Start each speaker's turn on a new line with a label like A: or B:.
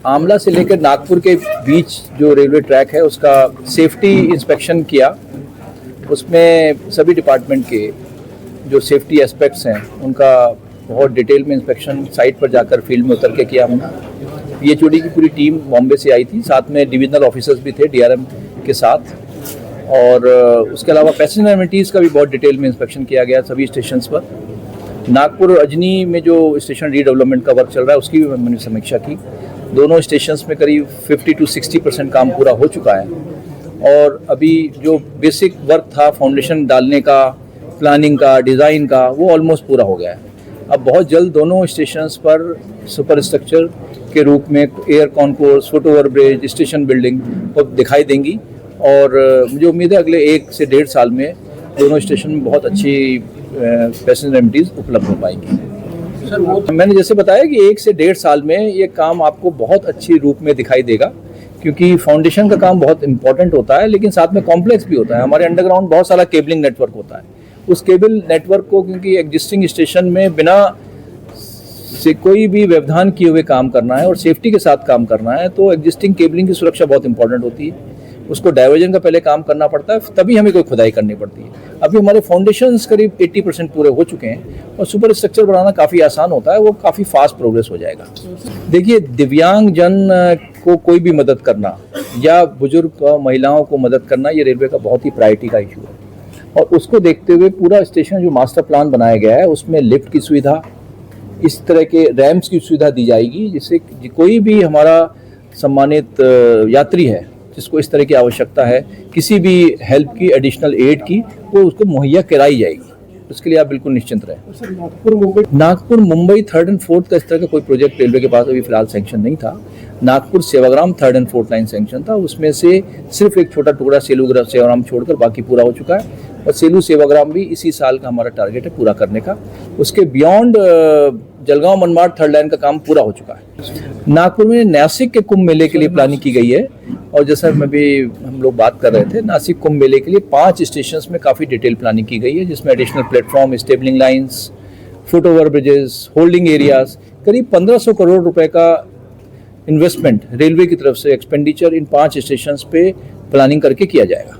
A: आमला से लेकर नागपुर के बीच जो रेलवे ट्रैक है उसका सेफ्टी इंस्पेक्शन किया। उसमें सभी डिपार्टमेंट के जो सेफ्टी एस्पेक्ट्स हैं उनका बहुत डिटेल में इंस्पेक्शन साइट पर जाकर फील्ड में उतर के किया हमने। पीएचओडी की पूरी टीम बॉम्बे से आई थी, साथ में डिविजनल ऑफिसर्स भी थे डीआरएम के साथ, और उसके अलावा पैसेंजर एमिनिटीज़ का भी बहुत डिटेल में इंस्पेक्शन किया गया सभी स्टेशंस पर। नागपुर और अजनी में जो स्टेशन रीडेवलपमेंट का वर्क चल रहा है उसकी भी मैंने समीक्षा की। दोनों स्टेशंस में करीब 50 to 60% काम पूरा हो चुका है, और अभी जो बेसिक वर्क था फाउंडेशन डालने का, प्लानिंग का, डिज़ाइन का, वो ऑलमोस्ट पूरा हो गया है। अब बहुत जल्द दोनों स्टेशंस पर सुपर स्ट्रक्चर के रूप में air concourse, foot over bridge, station building को दिखाई देंगी, और मुझे उम्मीद है अगले 1 से 1.5 साल में दोनों स्टेशन में बहुत अच्छी पैसेंजर एमिनिटीज़ उपलब्ध हो पाएंगी। मैंने जैसे बताया कि 1 से 1.5 साल में ये काम आपको बहुत अच्छी रूप में दिखाई देगा, क्योंकि फाउंडेशन का काम बहुत इंपॉर्टेंट होता है, लेकिन साथ में कॉम्प्लेक्स भी होता है। हमारे अंडरग्राउंड बहुत सारा केबलिंग नेटवर्क होता है। उस केबल नेटवर्क को, क्योंकि एग्जिस्टिंग स्टेशन में बिना से कोई भी व्यवधान किए हुए काम करना है और सेफ्टी के साथ काम करना है, तो एग्जिस्टिंग केबलिंग की सुरक्षा बहुत इंपॉर्टेंट होती है। उसको डाइवर्जन का पहले काम करना पड़ता है, तभी हमें कोई खुदाई करनी पड़ती है। अभी हमारे फाउंडेशंस करीब 80% पूरे हो चुके हैं, और सुपर स्ट्रक्चर बनाना काफ़ी आसान होता है, वो काफ़ी फास्ट प्रोग्रेस हो जाएगा। देखिए, दिव्यांग जन को कोई भी मदद करना या बुजुर्ग महिलाओं को मदद करना, ये रेलवे का बहुत ही प्रायोरिटी का इशू है, और उसको देखते हुए पूरा स्टेशन जो मास्टर प्लान बनाया गया है उसमें लिफ्ट की सुविधा, इस तरह के रैम्प्स की सुविधा दी जाएगी, जिससे कोई भी हमारा सम्मानित यात्री है जिसको इस तरह की आवश्यकता है, किसी भी हेल्प की, एडिशनल एड की, वो उसको मुहैया कराई जाएगी। उसके लिए आप बिल्कुल निश्चिंत रहें। Nagpur Mumbai 3rd and 4th का इस तरह का कोई प्रोजेक्ट रेलवे के पास अभी फिलहाल सैंक्शन नहीं था। Nagpur Sevagram 3rd and 4th line sanction था, उसमें से सिर्फ एक छोटा टुकड़ा सेलू सेवाग्राम छोड़कर बाकी पूरा हो चुका है, और सेलू सेवाग्राम भी इसी साल का हमारा टारगेट है पूरा करने का। उसके beyond Jalgaon Manmad 3rd line का काम पूरा हो चुका है। नागपुर में नासिक के कुंभ मेले के लिए प्लानिंग की गई है, और जैसा मैं भी हम लोग बात कर रहे थे, नासिक कुंभ मेले के लिए 5 स्टेशंस में काफ़ी डिटेल प्लानिंग की गई है, जिसमें additional platform, स्टेबलिंग lines, foot over bridges, holding areas, करीब 1500 करोड़ रुपए का इन्वेस्टमेंट रेलवे की तरफ से एक्सपेंडिचर इन 5 स्टेशंस पे प्लानिंग करके किया जाएगा।